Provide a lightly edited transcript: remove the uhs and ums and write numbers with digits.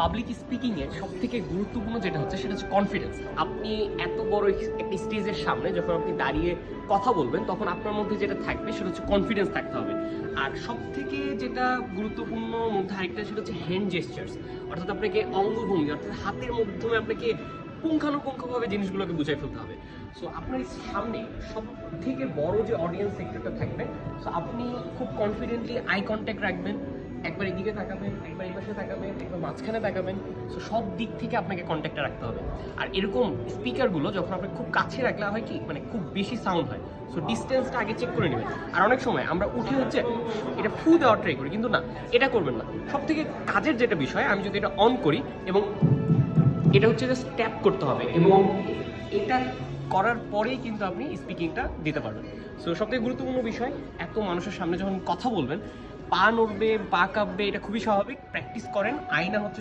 Public স্পিকিংয়ের সব থেকে গুরুত্বপূর্ণ যেটা হচ্ছে সেটা হচ্ছে কনফিডেন্স। আপনি এত বড় একটি স্টেজের সামনে যখন আপনি দাঁড়িয়ে কথা বলবেন তখন আপনার মধ্যে যেটা থাকবে সেটা হচ্ছে কনফিডেন্স থাকতে হবে। আর সব থেকে যেটা গুরুত্বপূর্ণ মধ্যে আরেকটা সেটা হচ্ছে হ্যান্ড জেস্টার্স, অর্থাৎ আপনাকে অঙ্গভঙ্গি অর্থাৎ হাতের মাধ্যমে আপনাকে পুঙ্খানুপুঙ্খভাবে জিনিসগুলোকে বুঝাই ফেলতে হবে। সো আপনার সামনে সব থেকে বড় যে অডিয়েন্স সেক্টরটা থাকবে, সো আপনি খুব কনফিডেন্টলি আই কন্ট্যাক্ট রাখবেন, একবার এদিকে তাকাবেন, একবার এই পাশে তাকাবেন, একবার মাঝখানে তাকাবেন। সো সব দিক থেকে আপনাকে কন্ট্যাক্টটা রাখতে হবে। আর এরকম স্পিকারগুলো যখন আপনি খুব কাছে রাখলে হয় কি, মানে খুব বেশি সাউন্ড হয়। সো ডিস্টেন্সটা আগে চেক করে নেবেন। আর অনেক সময় আমরা উঠে হচ্ছে এটা ফু দেওয়ার ট্রাই করি, কিন্তু না, এটা করবেন না। সব থেকে কাজের যেটা বিষয়, আমি যদি এটা অন করি এবং এটা হচ্ছে যে ট্যাপ করতে হবে, এবং এটা করার পরেই কিন্তু আপনি স্পিকিংটা দিতে পারবেন। সো সবথেকে গুরুত্বপূর্ণ বিষয়, এত মানুষের সামনে যখন কথা বলবেন পা নড়বে, পা কাঁপবে, এটা খুবই স্বাভাবিক। প্র্যাকটিস করেন। আয়না হচ্ছে